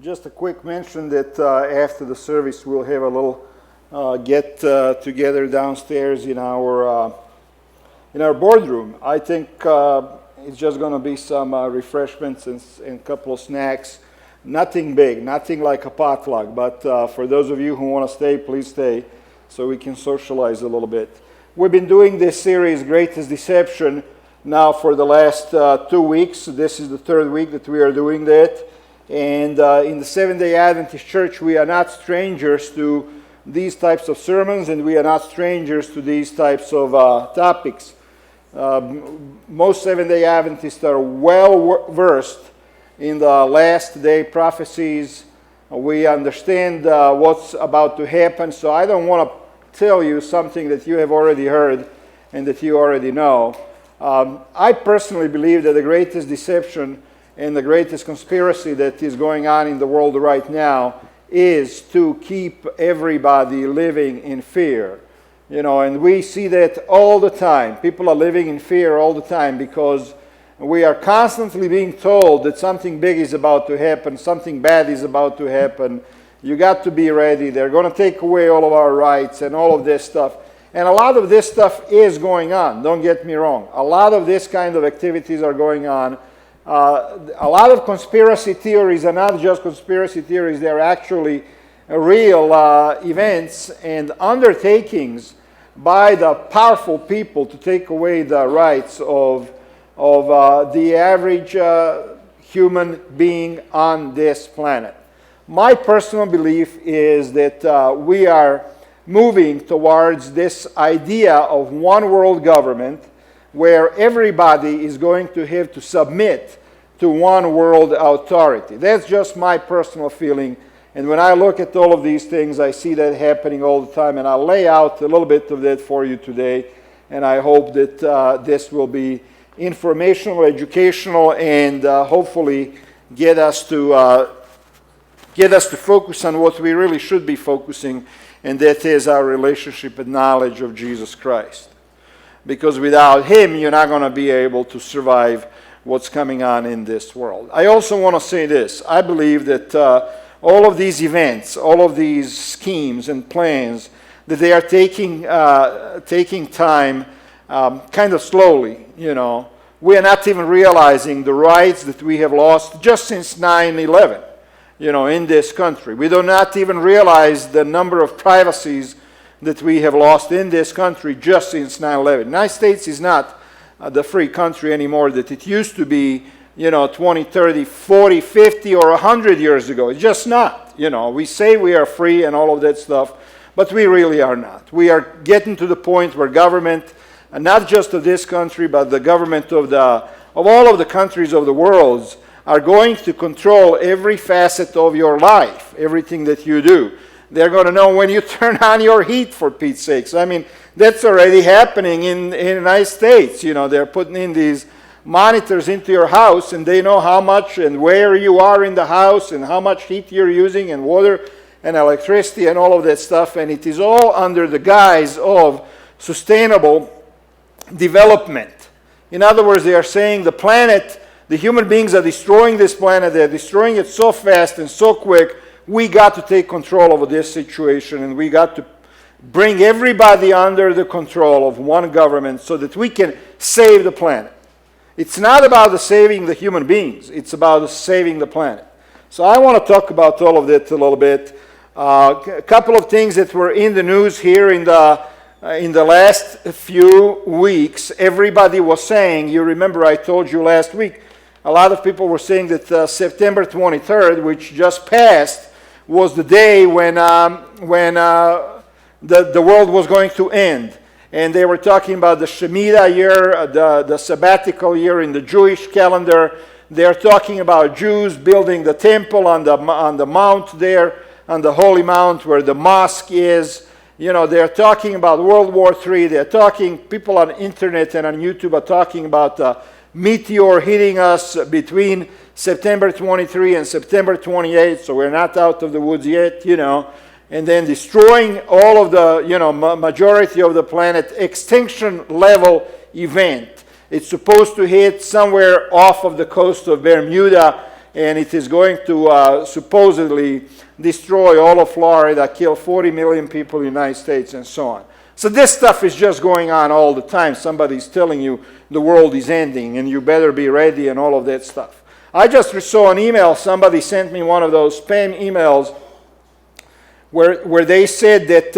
Just a quick mention that after the service we'll have a little get together downstairs in our boardroom. I think it's just going to be some refreshments and a couple of snacks. Nothing big, nothing like a potluck, but for those of you who want to stay, please stay so we can socialize a little bit. We've been doing this series, Greatest Deception, now for the last 2 weeks. This is the third week that we are doing that. And in the Seventh-day Adventist Church, we are not strangers to these types of sermons, and we are not strangers to these types of topics. Most Seventh-day Adventists are well versed in the last day prophecies. We understand what's about to happen, so I don't want to tell you something that you have already heard and that you already know. I personally believe that the greatest deception and the greatest conspiracy that is going on in the world right now is to keep everybody living in fear. You know, and we see that all the time. People are living in fear all the time because we are constantly being told that something big is about to happen, something bad is about to happen. You got to be ready. They're going to take away all of our rights and all of this stuff. And a lot of this stuff is going on, don't get me wrong. A lot of this kind of activities are going on. A lot of conspiracy theories are not just conspiracy theories, they're actually real events and undertakings by the powerful people to take away the rights of the average human being on this planet. My personal belief is that we are moving towards this idea of one world government where everybody is going to have to submit to one world authority. That's just my personal feeling. And when I look at all of these things, I see that happening all the time. And I'll lay out a little bit of that for you today. And I hope that this will be informational, educational, and hopefully get us to focus on what we really should be focusing, and that is our relationship and knowledge of Jesus Christ. Because without Him, you're not going to be able to survive what's coming on in this world. I also want to say this. I believe that all of these events, all of these schemes and plans, that they are taking time kind of slowly, you know. We are not even realizing the rights that we have lost just since 9/11, you know, in this country. We do not even realize the number of privacies that we have lost in this country just since 9/11. The United States is not the free country anymore that it used to be, you know, 20, 30, 40, 50, or 100 years ago. It's just not, you know. We say we are free and all of that stuff, but we really are not. We are getting to the point where government, and not just of this country, but the government of all of the countries of the world, are going to control every facet of your life, everything that you do. They're going to know when you turn on your heat, for Pete's sakes. I mean, that's already happening in the United States. You know, they're putting in these monitors into your house, and they know how much and where you are in the house and how much heat you're using and water and electricity and all of that stuff. And it is all under the guise of sustainable development. In other words, they are saying the planet, the human beings are destroying this planet. They're destroying it so fast and so quick. We got to take control over this situation, and we got to bring everybody under the control of one government so that we can save the planet. It's not about saving the human beings. It's about saving the planet. So I want to talk about all of that a little bit. A couple of things that were in the news here in the last few weeks. Everybody was saying, you remember I told you last week, a lot of people were saying that September 23rd, which just passed, was the day when the world was going to end. And they were talking about the Shemitah year, the sabbatical year in the Jewish calendar. They're talking about Jews building the temple on the mount there, on the Holy Mount where the mosque is. You know, they're talking about World War III. They're talking, people on internet and on YouTube are talking about the meteor hitting us between September 23 and September 28, so we're not out of the woods yet, you know. And then destroying all of the, you know, majority of the planet, extinction level event. It's supposed to hit somewhere off of the coast of Bermuda, and it is going to supposedly destroy all of Florida, kill 40 million people in the United States, and so on. So this stuff is just going on all the time. Somebody's telling you the world is ending and you better be ready and all of that stuff. I just saw an email. Somebody sent me one of those spam emails where they said that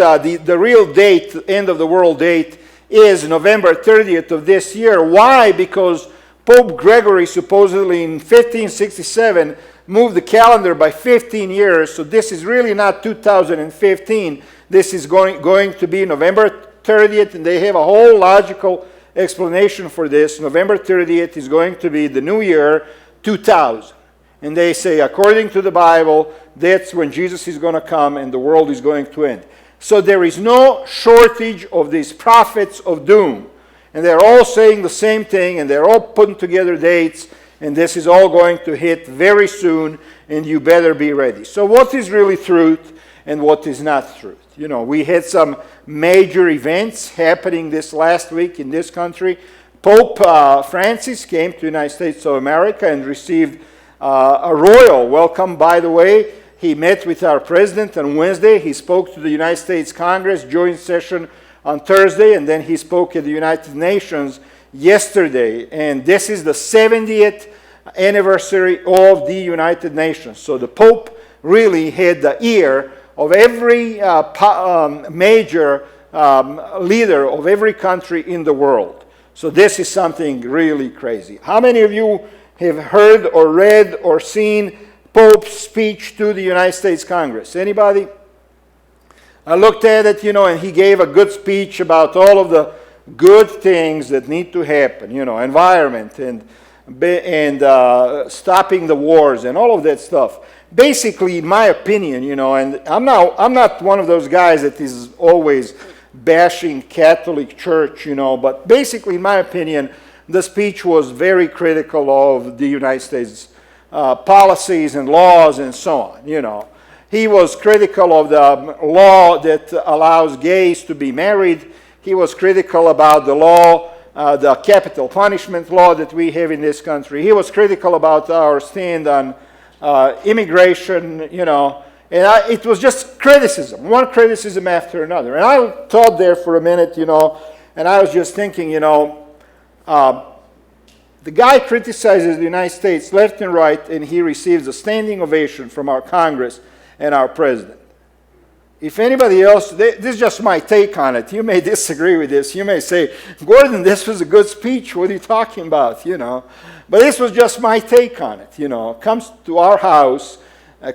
the real date, end of the world date, is November 30th of this year. Why? Because Pope Gregory supposedly in 1567 moved the calendar by 15 years. So this is really not 2015. This is going to be November 30th, and they have a whole logical explanation for this. November 30th is going to be the new year, 2000. And they say, according to the Bible, that's when Jesus is going to come and the world is going to end. So there is no shortage of these prophets of doom. And they're all saying the same thing, and they're all putting together dates, and this is all going to hit very soon, and you better be ready. So what is really truth and what is not truth? You know, we had some major events happening this last week in this country. Pope Francis came to the United States of America and received a royal welcome, by the way. He met with our president on Wednesday. He spoke to the United States Congress joint session on Thursday, and then he spoke at the United Nations yesterday. And this is the 70th anniversary of the United Nations. So the Pope really had the ear of every major leader of every country in the world. So this is something really crazy. How many of you have heard or read or seen Pope's speech to the United States Congress? Anybody? I looked at it, and he gave a good speech about all of the good things that need to happen, environment and stopping the wars and all of that stuff. Basically, in my opinion, and I'm not one of those guys that is always bashing Catholic Church, but basically, in my opinion, the speech was very critical of the United States policies and laws and so on, He was critical of the law that allows gays to be married. He was critical about the law, the capital punishment law that we have in this country. He was critical about our stand on immigration, and it was just criticism, one criticism after another. And I thought there for a minute, and I was just thinking, the guy criticizes the United States left and right, and he receives a standing ovation from our Congress and our president. If anybody else, this is just my take on it. You may disagree with this. You may say, Gordon, this was a good speech. What are you talking about? But this was just my take on it. Comes to our house,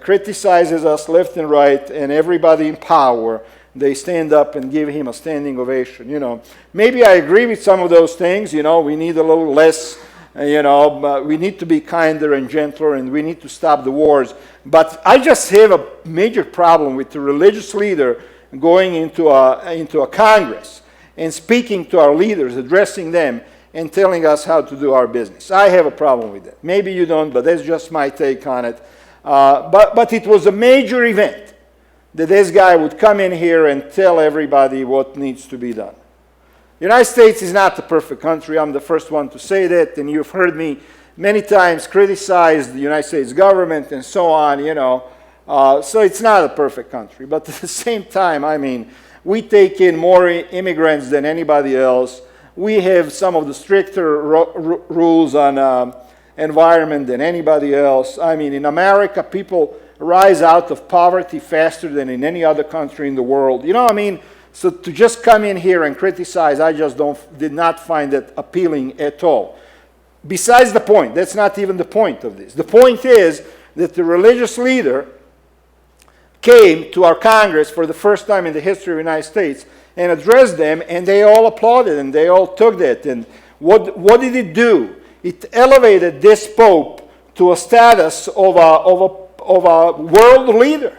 criticizes us left and right, and everybody in power, they stand up and give him a standing ovation. Maybe I agree with some of those things. We need a little less. We need to be kinder and gentler, and we need to stop the wars. But I just have a major problem with the religious leader going into a Congress and speaking to our leaders, addressing them, and telling us how to do our business. I have a problem with that. Maybe you don't, but that's just my take on it. But it was a major event that this guy would come in here and tell everybody what needs to be done. The United States is not the perfect country. I'm the first one to say that, and you've heard me many times criticize the United States government and so on, So it's not a perfect country. But at the same time, we take in more immigrants than anybody else. We have some of the stricter rules on environment than anybody else. In America, people rise out of poverty faster than in any other country in the world. So to just come in here and criticize, I just did not find that appealing at all. Besides the point, that's not even the point of this. The point is that the religious leader came to our Congress for the first time in the history of the United States and addressed them, and they all applauded and they all took that. And what did it do? It elevated this Pope to a status of a world leader,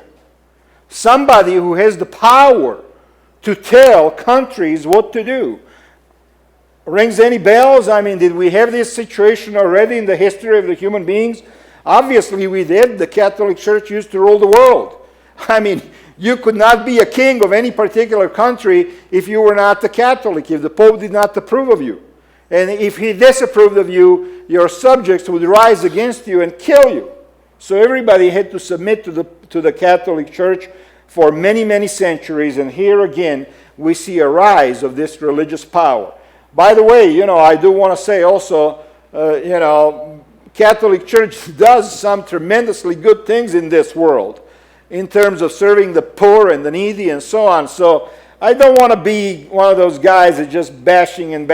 somebody who has the power to tell countries what to do. Rings any bells? Did we have this situation already in the history of the human beings? Obviously we did. The Catholic Church used to rule the world. You could not be a king of any particular country if you were not a Catholic, if the Pope did not approve of you. And if he disapproved of you, your subjects would rise against you and kill you. So everybody had to submit to the Catholic Church for many, many centuries. And here again, we see a rise of this religious power. By the way, I do want to say also, Catholic Church does some tremendously good things in this world in terms of serving the poor and the needy and so on. So I don't want to be one of those guys that just bashing and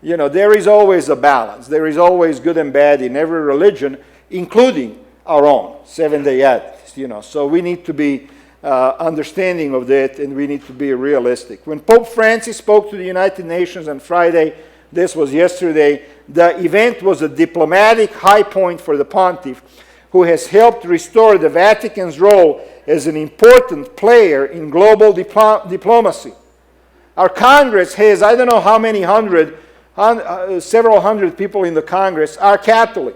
there is always a balance. There is always good and bad in every religion, including our own, Seventh-day Adventist. So we need to be understanding of that, and we need to be realistic. When Pope Francis spoke to the United Nations on Friday, this was yesterday, the event was a diplomatic high point for the pontiff, who has helped restore the Vatican's role as an important player in global diplomacy. Our Congress has, I don't know how many several hundred people in the Congress are Catholic,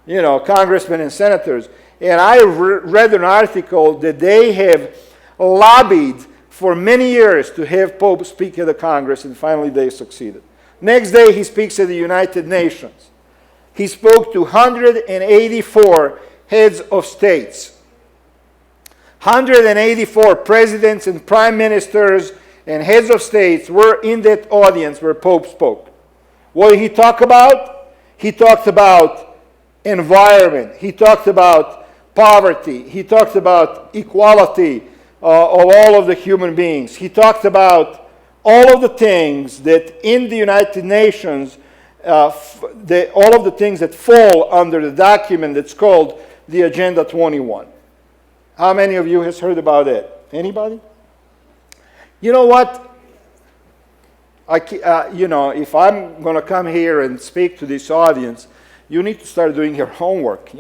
congressmen and senators. And I read an article that they have lobbied for many years to have Pope speak at the Congress, and finally they succeeded. Next day he speaks at the United Nations. He spoke to 184 heads of states. 184 presidents and prime ministers and heads of states were in that audience where Pope spoke. What did he talk about? He talked about environment. He talked about poverty. He talked about equality of all of the human beings. He talked about all of the things that in the United Nations, all of the things that fall under the document that's called the Agenda 21. How many of you has heard about it? Anybody? You know what? If I'm going to come here and speak to this audience, you need to start doing your homework,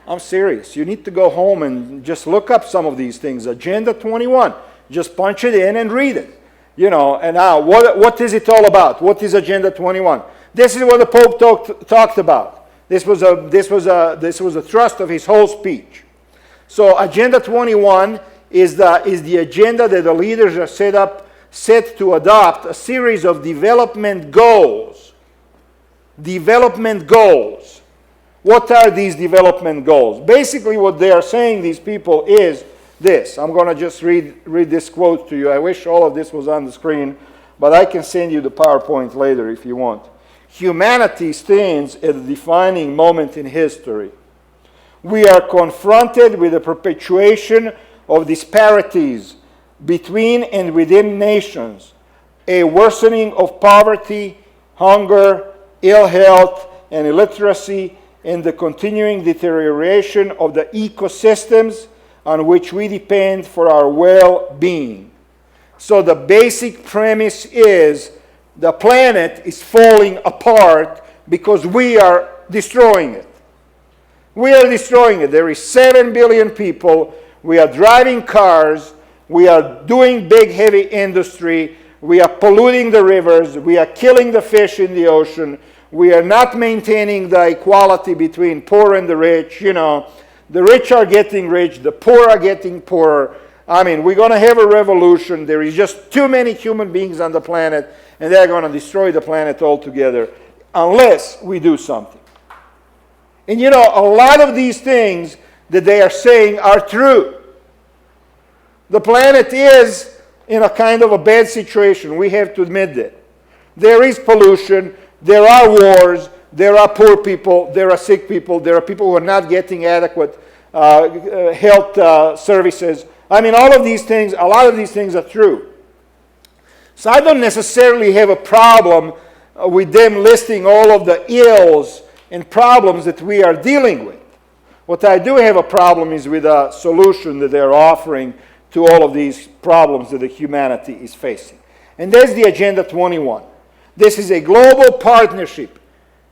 I'm serious. You need to go home and just look up some of these things. Agenda 21. Just punch it in and read it. And now, what is it all about? What is Agenda 21? This is what the Pope talked about. This was a thrust of his whole speech. So Agenda 21 is the agenda that the leaders are set to adopt a series of development goals. Development goals. What are these development goals? Basically what they are saying, these people, is this. I'm going to just read this quote to you. I wish all of this was on the screen, but I can send you the PowerPoint later if you want. Humanity stands at a defining moment in history. We are confronted with the perpetuation of disparities between and within nations, a worsening of poverty, hunger, ill health, and illiteracy, and the continuing deterioration of the ecosystems on which we depend for our well-being. So the basic premise is the planet is falling apart because we are destroying it. We are destroying it. There is 7 billion people. We are driving cars. We are doing big, heavy industry. We are polluting the rivers. We are killing the fish in the ocean. We are not maintaining the equality between poor and the rich. The rich are getting rich. The poor are getting poorer. We're going to have a revolution. There is just too many human beings on the planet, and they're going to destroy the planet altogether unless we do something. And a lot of these things that they are saying are true. The planet is in a kind of a bad situation. We have to admit that. There is pollution. There are wars. There are poor people. There are sick people. There are people who are not getting adequate health services. All of these things, a lot of these things are true. So I don't necessarily have a problem with them listing all of the ills and problems that we are dealing with. What I do have a problem is with a solution that they're offering to all of these problems that the humanity is facing. And that's the Agenda 21. This is a global partnership,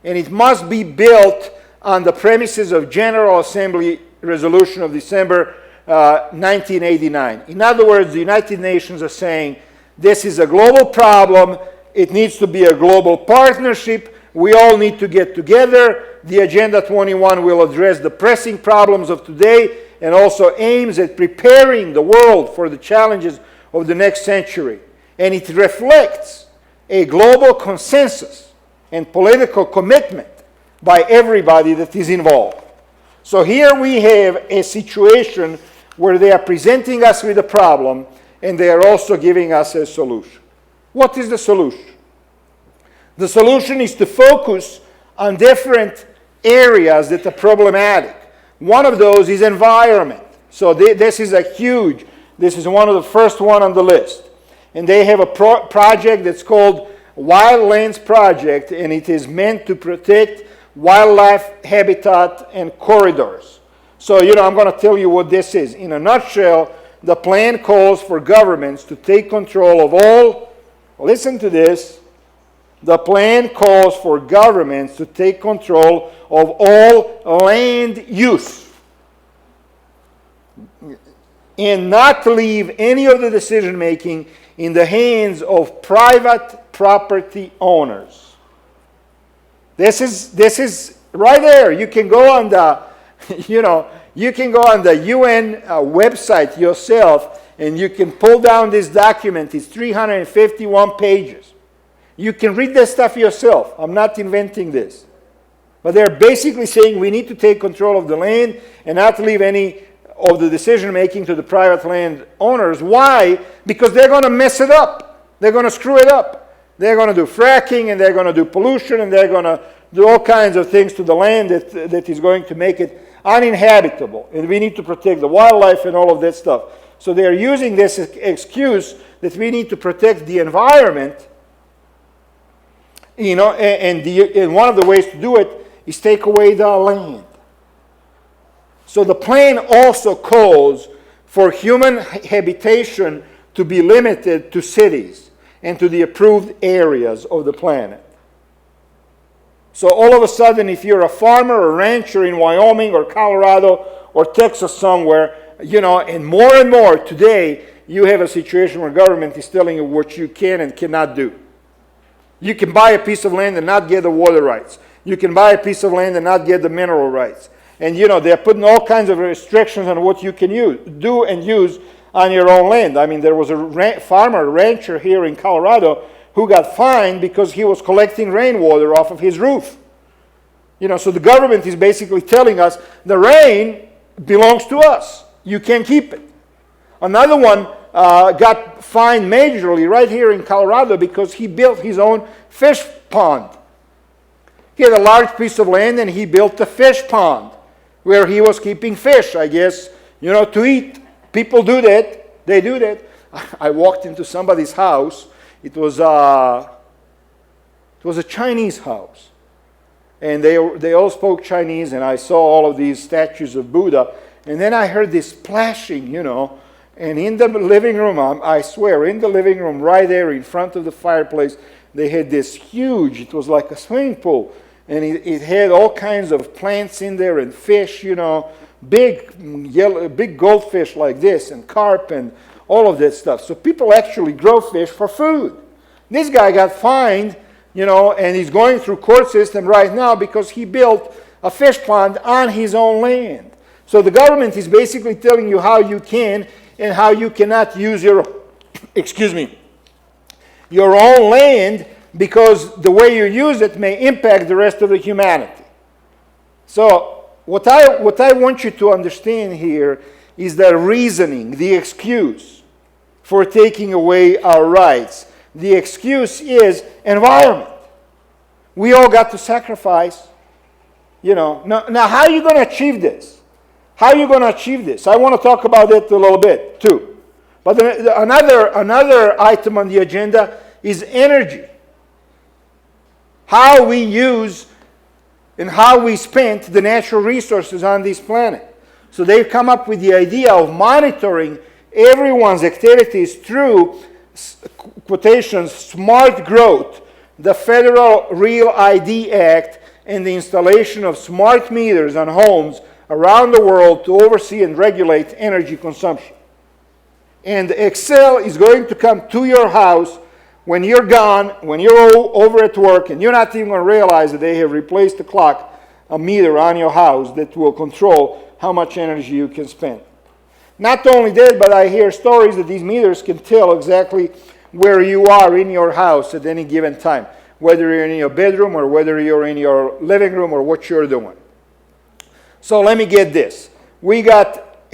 and it must be built on the premises of General Assembly Resolution of December 1989. In other words, the United Nations are saying this is a global problem. It needs to be a global partnership. We all need to get together. The Agenda 21 will address the pressing problems of today and also aims at preparing the world for the challenges of the next century. And it reflects a global consensus and political commitment by everybody that is involved. So here we have a situation where they are presenting us with a problem and they are also giving us a solution. What is the solution? The solution is to focus on different areas that are problematic. One of those is environment. So this is one of the first one on the list. And they have a project that's called Wildlands Project, and it is meant to protect wildlife habitat and corridors. So, I'm going to tell you what this is. In a nutshell, the plan calls for governments to take control of all, listen to this, the plan calls for governments to take control of all land use and not leave any of the decision making in the hands of private property owners. This is right there. You can go on the, you can go on the UN website yourself and you can pull down this document. It's 351 pages. You can read this stuff yourself. I'm not inventing this. But they're basically saying we need to take control of the land and not leave any of the decision making to the private land owners. Why? Because they're going to mess it up. They're going to screw it up. They're going to do fracking and they're going to do pollution and they're going to do all kinds of things to the land that is going to make it uninhabitable. And we need to protect the wildlife and all of that stuff. So they're using this excuse that we need to protect the environment. And one of the ways to do it is take away the land. So the plan also calls for human habitation to be limited to cities and to the approved areas of the planet. So all of a sudden, if you're a farmer or rancher in Wyoming or Colorado or Texas somewhere, and more today, you have a situation where government is telling you what you can and cannot do. You can buy a piece of land and not get the water rights. You can buy a piece of land and not get the mineral rights. And they're putting all kinds of restrictions on what you can do and use on your own land. I mean, there was a rancher here in Colorado who got fined because he was collecting rainwater off of his roof. So the government is basically telling us the rain belongs to us. You can't keep it. Another one got fined majorly right here in Colorado because he built his own fish pond. He had a large piece of land and he built a fish pond where he was keeping fish, I guess, to eat. People do that. They do that. I walked into somebody's house. It was a Chinese house. And they all spoke Chinese, and I saw all of these statues of Buddha. And then I heard this splashing, and in the living room, I swear, in the living room right there in front of the fireplace, they had this huge, it was like a swimming pool. And it had all kinds of plants in there and fish, big goldfish like this and carp and all of that stuff. So people actually grow fish for food. This guy got fined, and he's going through court system right now because he built a fish pond on his own land. So the government is basically telling you how you can and how you cannot use your own land, because the way you use it may impact the rest of the humanity. So what I want you to understand here is the reasoning, the excuse for taking away our rights. The excuse is environment. We all got to sacrifice. Now how are you going to achieve this? How are you going to achieve this? I want to talk about it a little bit too. But another item on the agenda is energy. How we use and how we spend the natural resources on this planet. So they've come up with the idea of monitoring everyone's activities through, quotations, smart growth, the Federal Real ID Act, and the installation of smart meters on homes around the world to oversee and regulate energy consumption. And Excel is going to come to your house when you're gone, when you're over at work, and you're not even going to realize that they have replaced the clock, a meter on your house that will control how much energy you can spend. Not only that, but I hear stories that these meters can tell exactly where you are in your house at any given time, whether you're in your bedroom or whether you're in your living room or what you're doing. So let me get this. We got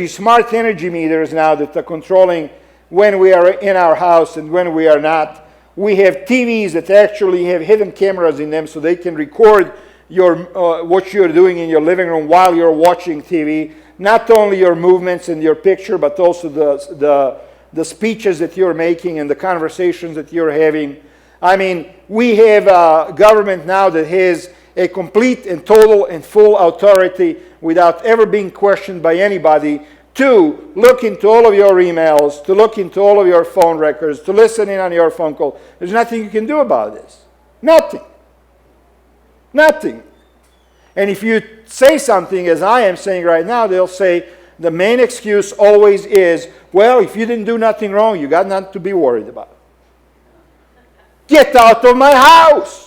smart energy meters now that are controlling when we are in our house and when we are not. We have TVs that actually have hidden cameras in them so they can record what you're doing in your living room while you're watching TV. Not only your movements and your picture, but also the speeches that you're making and the conversations that you're having. I mean, we have a government now that has a complete and total and full authority without ever being questioned by anybody to look into all of your emails, to look into all of your phone records, to listen in on your phone call. There's nothing you can do about this. Nothing. Nothing. And if you say something, as I am saying right now, they'll say the main excuse always is, well, if you didn't do nothing wrong, you got nothing to be worried about. Get out of my house.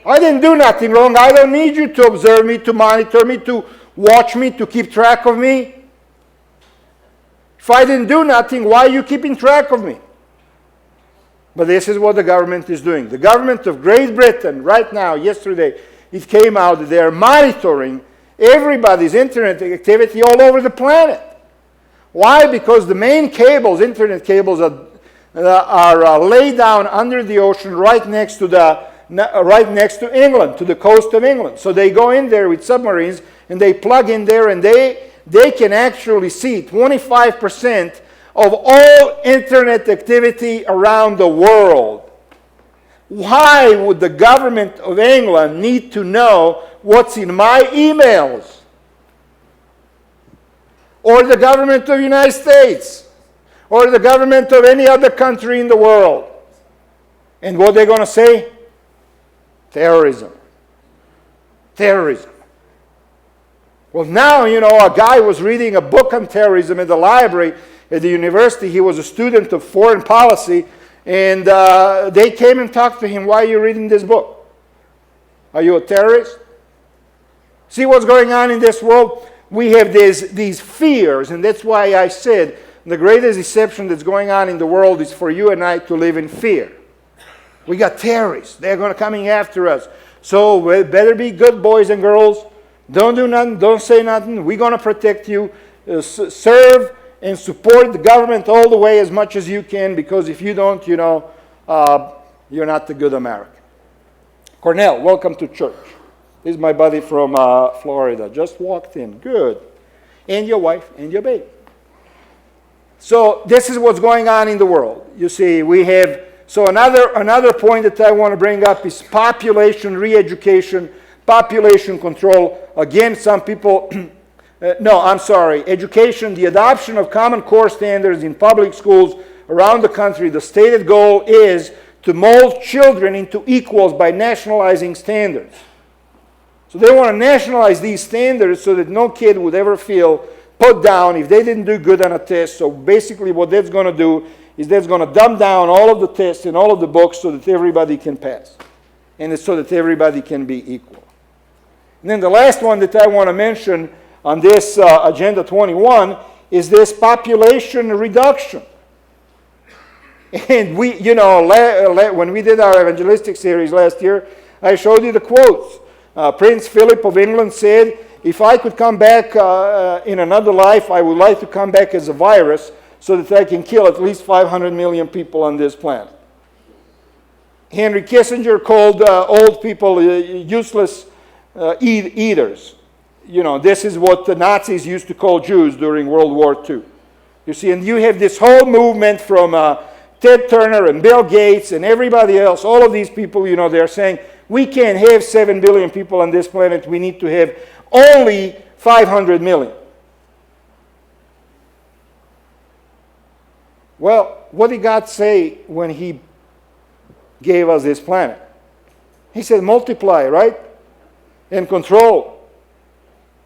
I didn't do nothing wrong. I don't need you to observe me, to monitor me, to watch me, to keep track of me. If I didn't do nothing, why are you keeping track of me? But this is what the government is doing. The government of Great Britain, right now, yesterday, it came out that they are monitoring everybody's internet activity all over the planet. Why? Because the main cables, internet cables, are laid down under the ocean right next to England, to the coast of England. So they go in there with submarines and they plug in there and they can actually see 25% of all internet activity around the world. Why would the government of England need to know what's in my emails? Or the government of the United States? Or the government of any other country in the world? And what they're going to say? Terrorism. Terrorism. Well, now, a guy was reading a book on terrorism in the library at the university. He was a student of foreign policy, and they came and talked to him. Why are you reading this book? Are you a terrorist? See what's going on in this world? We have these fears, and that's why I said the greatest deception that's going on in the world is for you and I to live in fear. We got terrorists. They're going to coming after us. So we better be good boys and girls. Don't do nothing. Don't say nothing. We're going to protect you. Serve and support the government all the way as much as you can, because if you don't, you're not a good American. Cornell, welcome to church. This is my buddy from Florida. Just walked in. Good. And your wife and your baby. So this is what's going on in the world. You see, we have... So another point that I want to bring up is population re-education, population control. Again, some people... education, the adoption of common core standards in public schools around the country. The stated goal is to mold children into equals by nationalizing standards. So they want to nationalize these standards so that no kid would ever feel put down if they didn't do good on a test. So basically what that's going to do is that's going to dumb down all of the tests and all of the books so that everybody can pass. And it's so that everybody can be equal. And then the last one that I want to mention on this Agenda 21 is this population reduction. And we, when we did our evangelistic series last year, I showed you the quotes. Prince Philip of England said, if I could come back in another life, I would like to come back as a virus so that I can kill at least 500 million people on this planet. Henry Kissinger called old people useless eaters. This is what the Nazis used to call Jews during World War II. You see, and you have this whole movement from Ted Turner and Bill Gates and everybody else, all of these people, they're saying, we can't have 7 billion people on this planet. We need to have only 500 million. Well, what did God say when He gave us this planet? He said, multiply, right? And control.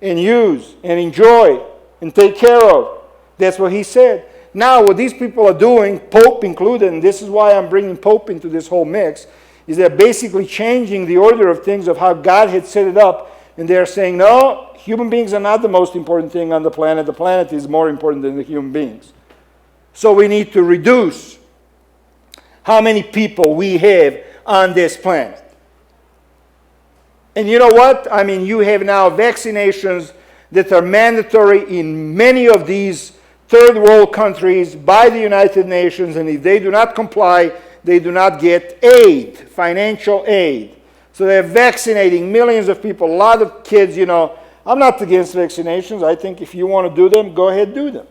And use, and enjoy, and take care of. That's what He said. Now, what these people are doing, Pope included, and this is why I'm bringing Pope into this whole mix, is they're basically changing the order of things of how God had set it up, and they're saying, no, human beings are not the most important thing on the planet. The planet is more important than the human beings. So we need to reduce how many people we have on this planet. And you know what? I mean, you have now vaccinations that are mandatory in many of these third world countries by the United Nations, and if they do not comply, they do not get aid, financial aid. So they're vaccinating millions of people, a lot of kids, you know. I'm not against vaccinations. I think if you want to do them, go ahead, do them.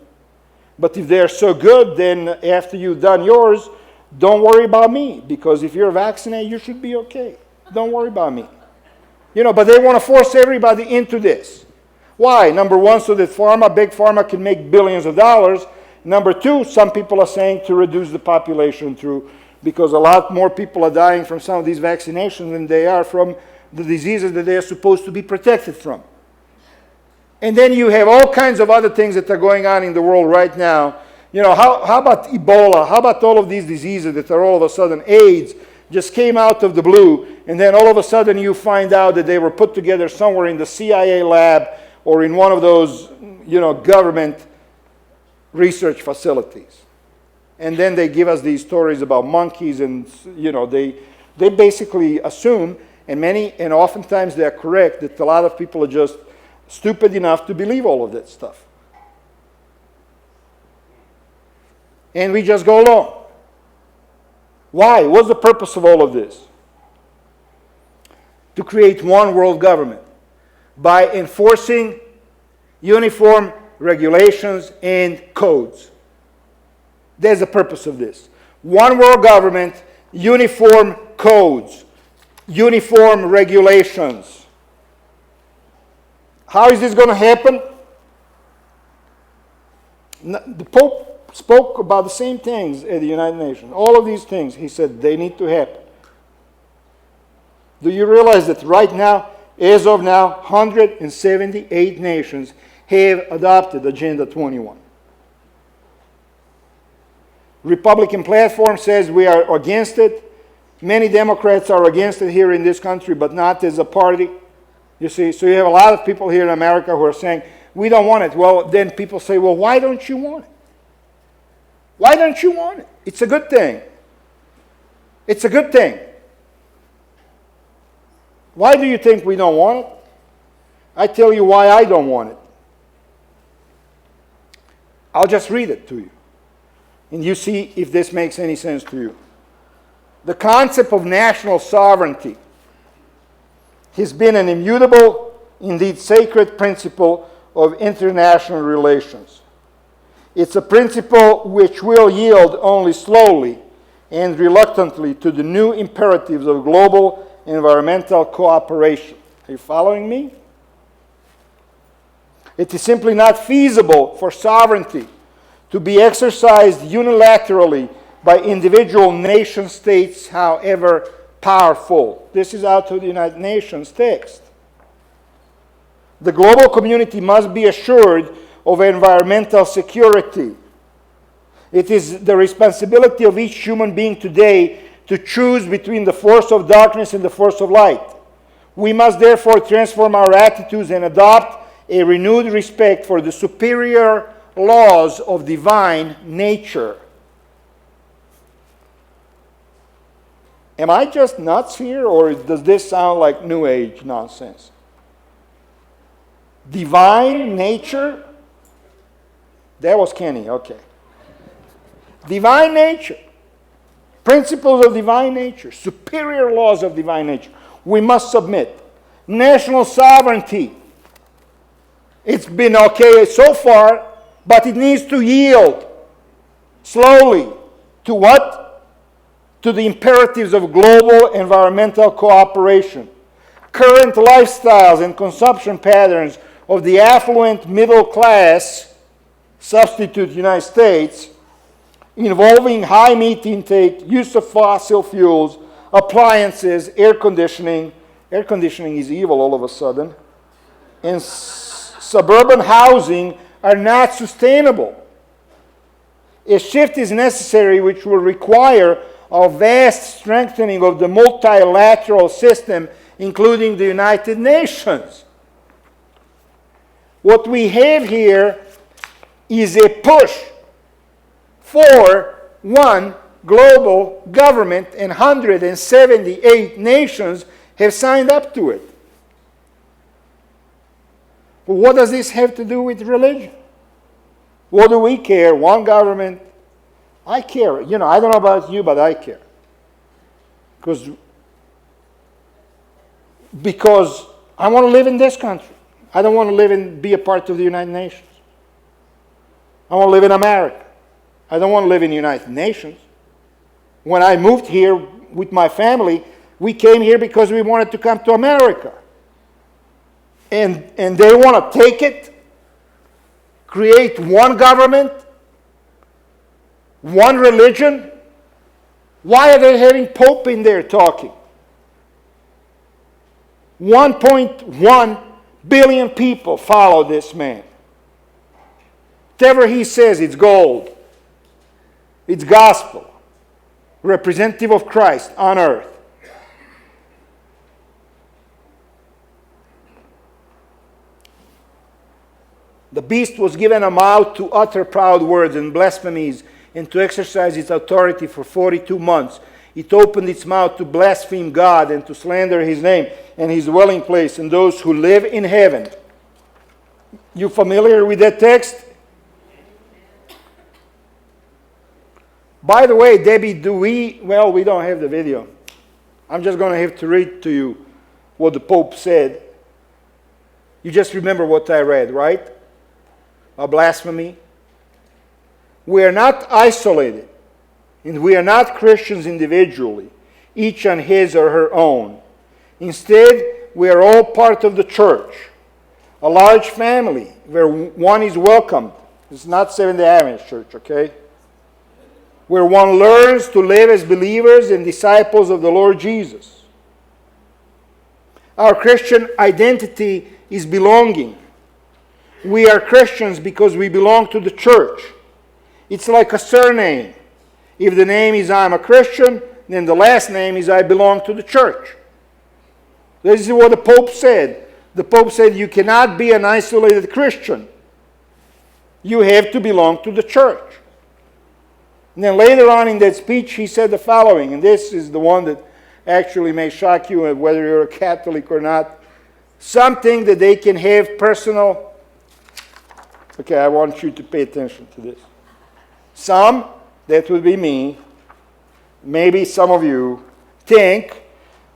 But if they're so good, then after you've done yours, don't worry about me, because if you're vaccinated, you should be okay. Don't worry about me. You know, but they want to force everybody into this. Why? Number one, so that big pharma can make billions of dollars. Number two, some people are saying to reduce the population because a lot more people are dying from some of these vaccinations than they are from the diseases that they are supposed to be protected from. And then you have all kinds of other things that are going on in the world right now. You know, how about Ebola? How about all of these diseases that are all of a sudden AIDS just came out of the blue, and then all of a sudden you find out that they were put together somewhere in the CIA lab or in one of those, you know, government research facilities. And then they give us these stories about monkeys, and, you know, they basically assume, and oftentimes they're correct, that a lot of people are just stupid enough to believe all of that stuff. And we just go along. Why? What's the purpose of all of this? To create one world government by enforcing uniform regulations and codes. There's the purpose of this. One world government, uniform codes, uniform regulations. How is this going to happen? The Pope spoke about the same things at the United Nations. All of these things, he said, they need to happen. Do you realize that right now, as of now, 178 nations have adopted Agenda 21? Republican platform says we are against it. Many Democrats are against it here in this country, but not as a party. You see, so you have a lot of people here in America who are saying, we don't want it. Well, then people say, well, why don't you want it? Why don't you want it? It's a good thing. It's a good thing. Why do you think we don't want it? I tell you why I don't want it. I'll just read it to you, and you see if this makes any sense to you. The concept of national sovereignty has been an immutable, indeed sacred principle of international relations. It's a principle which will yield only slowly and reluctantly to the new imperatives of global environmental cooperation. Are you following me? It is simply not feasible for sovereignty to be exercised unilaterally by individual nation states, however powerful. This is out of the United Nations text. The global community must be assured of environmental security. It is the responsibility of each human being today to choose between the force of darkness and the force of light. We must therefore transform our attitudes and adopt a renewed respect for the superior laws of divine nature. Am I just nuts here, or does this sound like New Age nonsense? Divine nature? That was Kenny, okay. Divine nature. Principles of divine nature. Superior laws of divine nature. We must submit. National sovereignty. It's been okay so far, but it needs to yield slowly to what? To the imperatives of global environmental cooperation. Current lifestyles and consumption patterns of the affluent middle class, substitute United States, involving high meat intake, use of fossil fuels, appliances, air conditioning. Air conditioning is evil all of a sudden. And suburban housing are not sustainable. A shift is necessary which will require a vast strengthening of the multilateral system, including the United Nations. What we have here is a push for one global government, and 178 nations have signed up to it. But what does this have to do with religion? What do we care? One government. I care. I don't know about you, but I care. Because I want to live in this country. I don't want to live and be a part of the United Nations. I want to live in America. I don't want to live in the United Nations. When I moved here with my family, we came here because we wanted to come to America. And they want to take it, create one government, one religion. Why are they having Pope in there talking? 1.1 billion people follow this man. Whatever he says, it's gold. It's gospel. Representative of Christ on earth. The beast was given a mouth to utter proud words and blasphemies and to exercise its authority for 42 months. It opened its mouth to blaspheme God and to slander his name and his dwelling place and those who live in heaven. You familiar with that text? By the way, Debbie, we don't have the video. I'm just going to have to read to you what the Pope said. You just remember what I read, right? A blasphemy. We are not isolated, and we are not Christians individually, each on his or her own. Instead, we are all part of the church, a large family where one is welcomed. It's not Seventh-day Adventist Church, okay? Where one learns to live as believers and disciples of the Lord Jesus. Our Christian identity is belonging. We are Christians because we belong to the church. It's like a surname. If the name is I'm a Christian, then the last name is I belong to the church. This is what the Pope said. The Pope said you cannot be an isolated Christian. You have to belong to the church. And then later on in that speech, he said the following, and this is the one that actually may shock you whether you're a Catholic or not. Something that they can have personal. Okay, I want you to pay attention to this. Some, that would be me, maybe some of you, think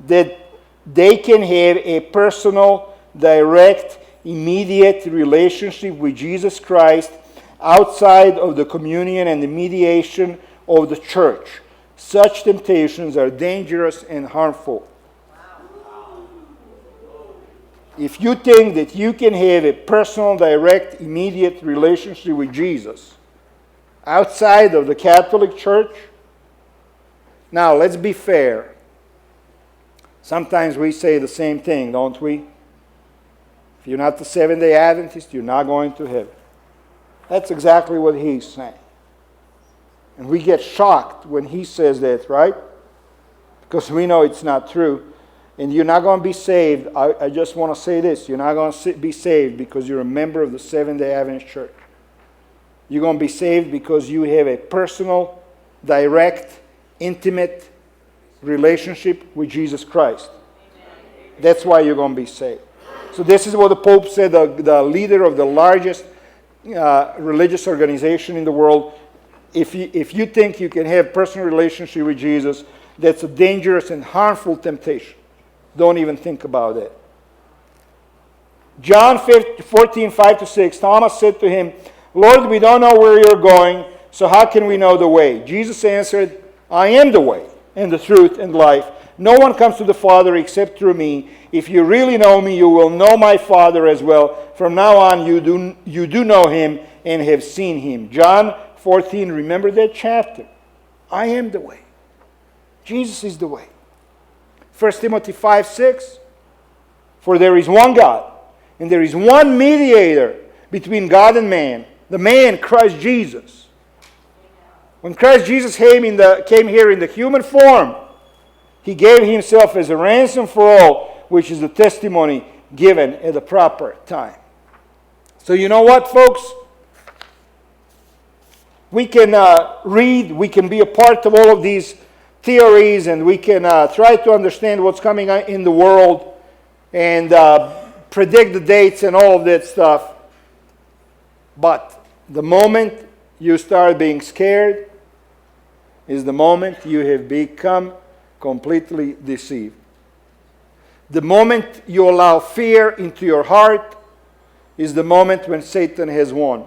that they can have a personal, direct, immediate relationship with Jesus Christ outside of the communion and the mediation of the church. Such temptations are dangerous and harmful. If you think that you can have a personal, direct, immediate relationship with Jesus outside of the Catholic Church, now let's be fair. Sometimes we say the same thing, don't we? If you're not the Seventh-day Adventist, you're not going to heaven. That's exactly what he's saying. And we get shocked when he says that, right? Because we know it's not true. And you're not going to be saved. I just want to say this. You're not going to be saved because you're a member of the Seventh-day Adventist Church. You're going to be saved because you have a personal, direct, intimate relationship with Jesus Christ. That's why you're going to be saved. So this is what the Pope said, the leader of the largest religious organization in the world. If you think you can have personal relationship with Jesus, that's a dangerous and harmful temptation. Don't even think about it. John 14, 5-6, Thomas said to him, Lord, we don't know where you're going, so how can we know the way? Jesus answered, I am the way, and the truth, and life. No one comes to the Father except through me. If you really know me, you will know my Father as well. From now on, you do know him and have seen him. John 14, remember that chapter. I am the way. Jesus is the way. 1 Timothy 5:6, for there is one God, and there is one mediator between God and man, the man, Christ Jesus. When Christ Jesus came here in the human form, he gave himself as a ransom for all, which is the testimony given at the proper time. So you know what, folks? We can read, we can be a part of all of these theories, and we can try to understand what's coming in the world and predict the dates and all of that stuff. But the moment you start being scared is the moment you have become completely deceived. The moment you allow fear into your heart is the moment when Satan has won.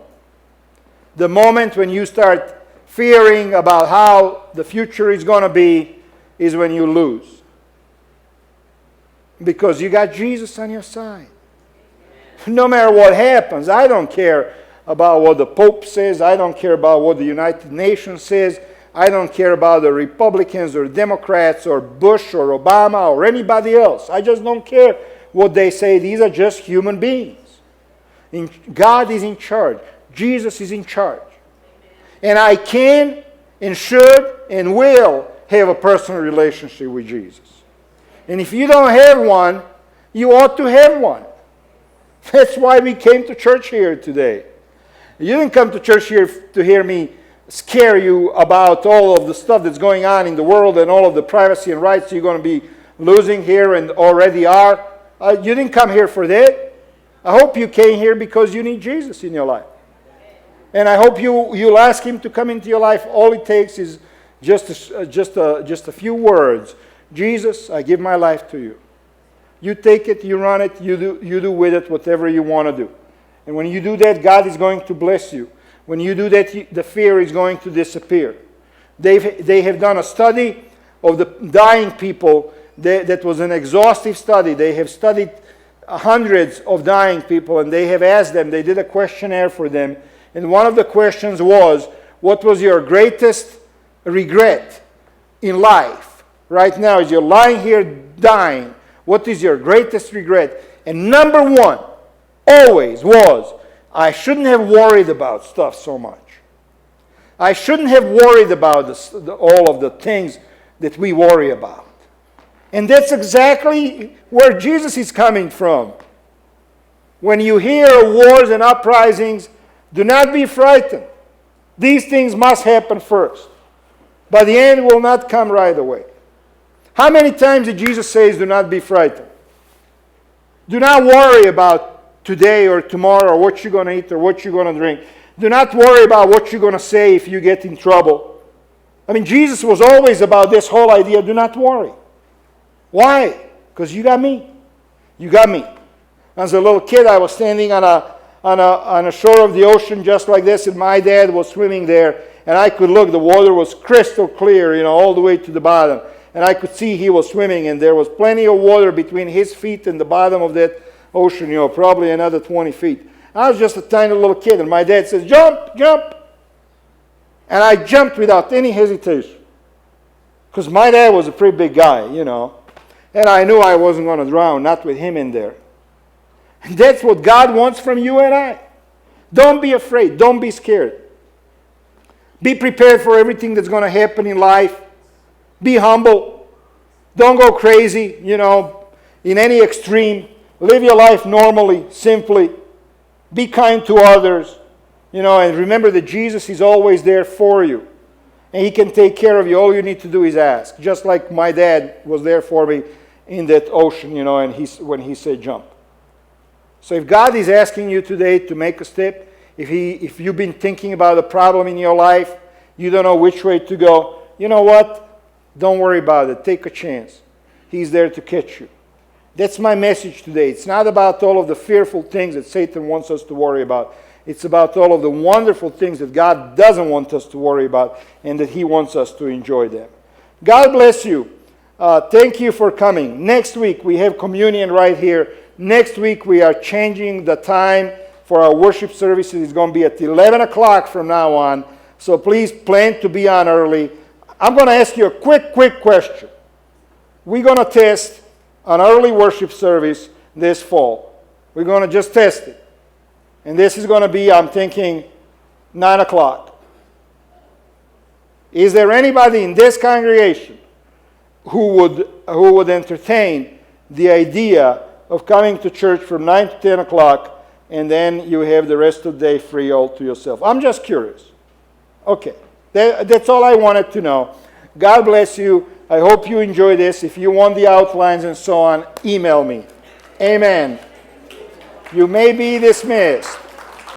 The moment when you start fearing about how the future is going to be is when you lose. Because you got Jesus on your side. No matter what happens, I don't care about what the Pope says. I don't care about what the United Nations says. I don't care about the Republicans or Democrats or Bush or Obama or anybody else. I just don't care what they say. These are just human beings. God is in charge. Jesus is in charge. And I can and should and will have a personal relationship with Jesus. And if you don't have one, you ought to have one. That's why we came to church here today. You didn't come to church here to hear me scare you about all of the stuff that's going on in the world and all of the privacy and rights you're going to be losing here and already are. You didn't come here for that. I hope you came here because you need Jesus in your life. And I hope you'll ask Him to come into your life. All it takes is just a few words. Jesus, I give my life to you. You take it, you run it, you do with it whatever you want to do. And when you do that, God is going to bless you. When you do that, the fear is going to disappear. They have done a study of the dying people. That was an exhaustive study. They have studied hundreds of dying people, and they have asked them, they did a questionnaire for them, and one of the questions was, what was your greatest regret in life? Right now, as you're lying here dying, what is your greatest regret? And number one always was, I shouldn't have worried about stuff so much. I shouldn't have worried about all of the things that we worry about. And that's exactly where Jesus is coming from. When you hear wars and uprisings, do not be frightened. These things must happen first. But the end will not come right away. How many times did Jesus say, do not be frightened? Do not worry about today or tomorrow or what you're going to eat or what you're going to drink. Do not worry about what you're going to say if you get in trouble. I mean, Jesus was always about this whole idea, do not worry. Why? Because you got me. You got me. As a little kid, I was standing on a shore of the ocean just like this, and my dad was swimming there, and I could look. The water was crystal clear, all the way to the bottom. And I could see he was swimming, and there was plenty of water between his feet and the bottom of that ocean, probably another 20 feet. I was just a tiny little kid, and my dad says, jump, jump. And I jumped without any hesitation. Because my dad was a pretty big guy, And I knew I wasn't going to drown, not with him in there. And that's what God wants from you and I. Don't be afraid. Don't be scared. Be prepared for everything that's going to happen in life. Be humble. Don't go crazy, in any extreme. Live your life normally, simply. Be kind to others. And remember that Jesus is always there for you. And He can take care of you. All you need to do is ask. Just like my dad was there for me in that ocean, and when he said jump. So if God is asking you today to make a step, if you've been thinking about a problem in your life, you don't know which way to go, you know what? Don't worry about it. Take a chance. He's there to catch you. That's my message today. It's not about all of the fearful things that Satan wants us to worry about. It's about all of the wonderful things that God doesn't want us to worry about and that He wants us to enjoy them. God bless you. Thank you for coming. Next week we have communion right here. Next week we are changing the time for our worship services. It's going to be at 11 o'clock from now on. So please plan to be on early. I'm going to ask you a quick question. We're going to test an early worship service this fall. We're going to just test it. And this is going to be, I'm thinking, 9 o'clock. Is there anybody in this congregation who would entertain the idea of coming to church from 9 to 10 o'clock and then you have the rest of the day free all to yourself? I'm just curious. Okay. That's all I wanted to know. God bless you. I hope you enjoy this. If you want the outlines and so on, email me. Amen. You may be dismissed.